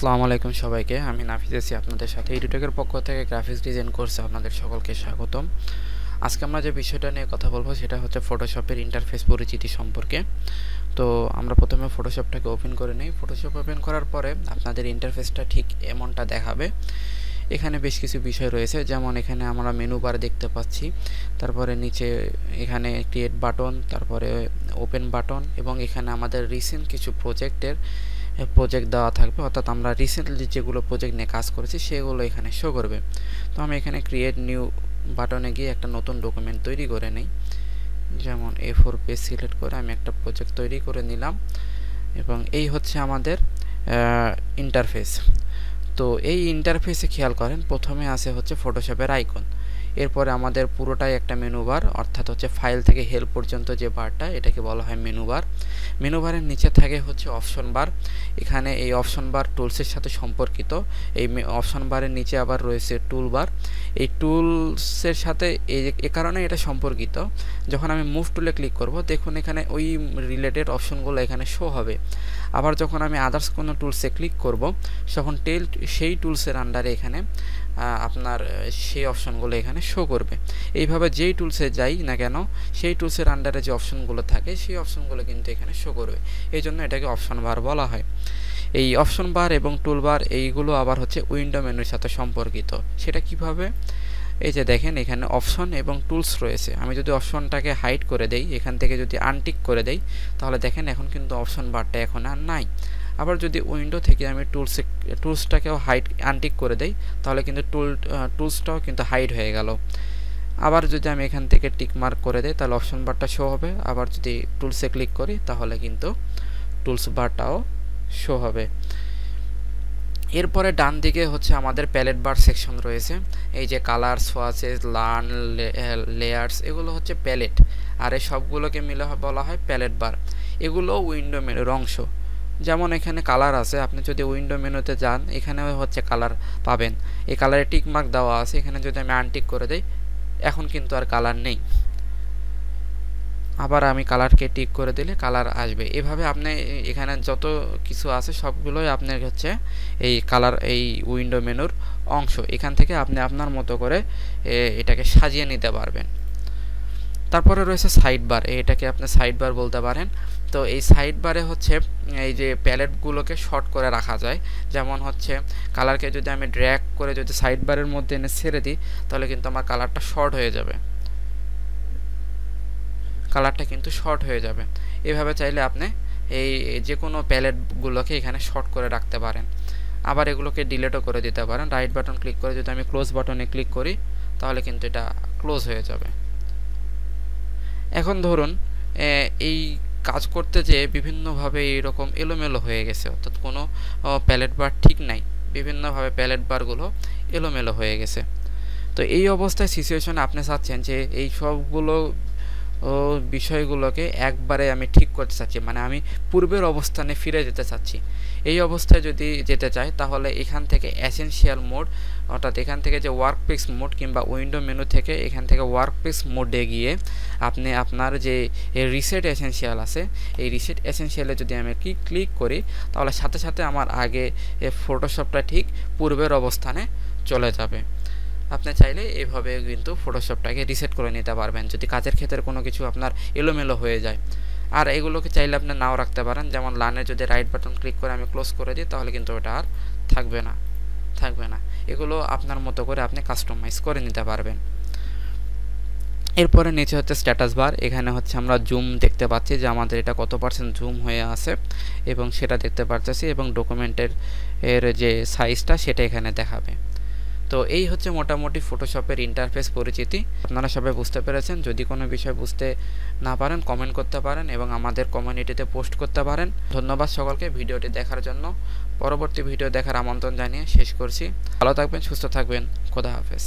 আসসালামু আলাইকুম সবাইকে। আমি নাফিজ আছি আপনাদের সাথে। EduTock এর পক্ষ থেকে গ্রাফিক্স ডিজাইন কোর্সে আপনাদের সকলকে স্বাগতম। আজকে আমরা যে বিষয়টা নিয়ে কথা বলবো সেটা হচ্ছে ফটোশপের ইন্টারফেস পরিচিতি সম্পর্কে। তো আমরা প্রথমে ফটোশপটাকে ওপেন করে নিই। ফটোশপ ওপেন করার পরে আপনাদের ইন্টারফেসটা ঠিক এমনটা দেখাবে। এখানে বেশ কিছু বিষয় রয়েছে, যেমন এখানে আমরা মেনু বার দেখতে পাচ্ছি, তারপরে নিচে এখানে ক্রিয়েট বাটন, তারপরে ওপেন বাটন, এবং এখানে আমাদের রিসেন্ট কিছু প্রজেক্ট দেওয়া থাকবে, অর্থাৎ আমরা রিসেন্টলি যেগুলো প্রজেক্ট নিয়ে কাজ করেছি সেগুলো এখানে শো করবে। তো আমি এখানে ক্রিয়েট নিউ বাটনে গিয়ে একটা নতুন ডকুমেন্ট তৈরি করে নিই। যেমন A4 পেজ সিলেক্ট করে আমি একটা প্রজেক্ট তৈরি করে নিলাম, এবং এই হচ্ছে আমাদের ইন্টারফেস। তো এই ইন্টারফেসে খেয়াল করেন প্রথমে আছে হচ্ছে ফটোশপের আইকন, এরপরে আমাদের পুরোটাই একটা মেনু বার, অর্থাৎ হচ্ছে ফাইল থেকে হেল্প পর্যন্ত যে বারটা এটাকে বলা হয় মেনু বার। মেনু বারের নিচে থাকে হচ্ছে অপশন বার। এখানে এই অপশন বার টুলসের সাথে সম্পর্কিত। এই অপশন বারের নিচে আবার রয়েছে টুল বার। এই টুলসের সাথে এ কারণে এটা সম্পর্কিত, যখন আমি মুভ টুলে ক্লিক করব দেখুন এখানে ওই রিলেটেড অপশনগুলো এখানে শো হবে। আবার যখন আমি আদার্স কোনো টুলসে ক্লিক করব তখন সেই টুলসের আন্ডারে এখানে আপনার সেই অপশনগুলো এখানে শো করবে। এইভাবে যেই টুলসে যাই না কেন সেই টুলসের আন্ডারে যে অপশনগুলো থাকে সেই অপশনগুলো কিন্তু এখানে শো করবে, এই জন্য এটাকে অপশন বার বলা হয়। এই অপশন বার এবং টুল বার এইগুলো আবার হচ্ছে উইন্ডো মেনুর সাথে সম্পর্কিত। সেটা কিভাবে? এই যে দেখেন এখানে অপশন এবং টুলস রয়েছে। আমি যদি অপশনটাকে হাইড করে দেই, এখান থেকে যদি আনটিক করে দেই, তাহলে দেখেন এখন কিন্তু অপশন বারটা এখন আর নাই। আবার যদি উইন্ডো থেকে আমি টুলসটাকেও আনটিক করে দেই, তাহলে কিন্তু টুলসটাও কিন্তু হাইড হয়ে গেল। আবার যদি আমি এখান থেকে টিক মার্ক করে দেই তাহলে অপশন বারটা শো হবে। আবার যদি টুলসে ক্লিক করি তাহলে কিন্তু টুলস বারটাও শো হবে। এরপরে ডান দিকে হচ্ছে আমাদের প্যালেট বার সেকশন রয়েছে। এই যে কালার, সোয়াচেস, লার্ন, লেয়ার্স, এগুলো হচ্ছে প্যালেট, আর এই সবগুলোকে মিলে বলা হয় প্যালেট বার। এগুলো উইন্ডো মেনুর অংশ। যেমন এখানে কালার আছে, আপনি যদি উইন্ডো মেনুতে যান এখানে হচ্ছে কালার পাবেন। এই কালারে টিক মার্ক দেওয়া আছে, এখানে যদি আমি আনটিক করে দেই এখন কিন্তু আর কালার নেই। আবার আমি কালারকে টিক করে দিলে কালার আসবে। এভাবে আপনি এখানে যত কিছু আছে সবগুলোই আপনার হচ্ছে এই কালার, এই উইন্ডো মেনুর অংশ। এখান থেকে আপনি আপনার মতো করে এটাকে সাজিয়ে নিতে পারবেন। তারপরে রয়েছে সাইড বার, এটাকে আপনি সাইড বার বলতে পারেন। তো এই সাইড বারে হচ্ছে এই যে প্যালেটগুলোকে শর্ট করে রাখা যায়। যেমন হচ্ছে কালারকে যদি আমি ড্র্যাগ করে যদি সাইড বারের মধ্যে এনে ছেড়ে দিই তাহলে কিন্তু আমার কালারটা শর্ট হয়ে যাবে, কালারটা কিন্তু শর্ট হয়ে যাবে। এভাবে চাইলে আপনি এই যে কোনো প্যালেটগুলোকে এখানে শর্ট করে রাখতে পারেন। আবার এগুলোকে ডিলিটও করে দিতে পারেন। রাইট বাটন ক্লিক করে যদি আমি ক্লোজ বাটনে ক্লিক করি তাহলে কিন্তু এটা ক্লোজ হয়ে যাবে। এখন ধরুন এই কাজ করতে যেয়ে বিভিন্নভাবে এইরকম এলোমেলো হয়ে গেছে, অর্থাৎ কোনো প্যালেট বার ঠিক নাই, বিভিন্নভাবে প্যালেট বারগুলো এলোমেলো হয়ে গেছে। তো এই অবস্থায় সিচুয়েশনে আপনি চাচ্ছেন যে এই সবগুলো বিষয়গুলোকে একবারে আমি ঠিক করতে চাচ্ছি, মানে আমি পূর্বের অবস্থানে ফিরে যেতে চাচ্ছি। এই অবস্থায় যদি যেতে চাই তাহলে এখান থেকে এসেনশিয়াল মোড, অর্থাৎ এখান থেকে যে ওয়ার্কপিস মোড কিংবা উইন্ডো মেনু থেকে এখান থেকে ওয়ার্কপিস মোডে গিয়ে আপনি আপনার যে রিসেট এসেনশিয়াল আছে এই রিসেট এসেনশিয়ালে যদি আমি ক্লিক করি তাহলে সাথে সাথে আমার আগে ফটোশপটা ঠিক পূর্বের অবস্থানে চলে যাবে। আপনি চাইলে এইভাবে কিন্তু ফটোশপটাকে রিসেট করে নিতে পারবেন যদি কাজের ক্ষেত্রে কোনো কিছু আপনার এলোমেলো হয়ে যায়। আর এগুলোকে চাইলে আপনি নাও রাখতে পারেন। যেমন লার্নে যদি রাইট বাটন ক্লিক করে আমি ক্লোজ করে দিই তাহলে কিন্তু ওটা আর থাকবে না। এগুলো আপনার মতো করে আপনি কাস্টমাইজ করে নিতে পারবেন। এরপরে নিচে হচ্ছে স্ট্যাটাস বার। এখানে হচ্ছে আমরা জুম দেখতে পাচ্ছি যে আমাদের এটা কত % জুম হয়ে আছে এবং সেটা দেখতে পাচ্ছি, এবং ডকুমেন্টের যে সাইজটা সেটা এখানে দেখাবে। তো এই হচ্ছে মোটামুটি ফটোশপের ইন্টারফেস পরিচিতি। আপনারা সবাই বুঝতে পেরেছেন। যদি কোনো বিষয় বুঝতে না পারেন কমেন্ট করতে পারেন এবং আমাদের কমিউনিটিতে পোস্ট করতে পারেন। ধন্যবাদ সকলকে ভিডিওটি দেখার জন্য। পরবর্তী ভিডিও দেখার আমন্ত্রণ জানিয়ে শেষ করছি। ভালো থাকবেন, সুস্থ থাকবেন, খোদা হাফেজ।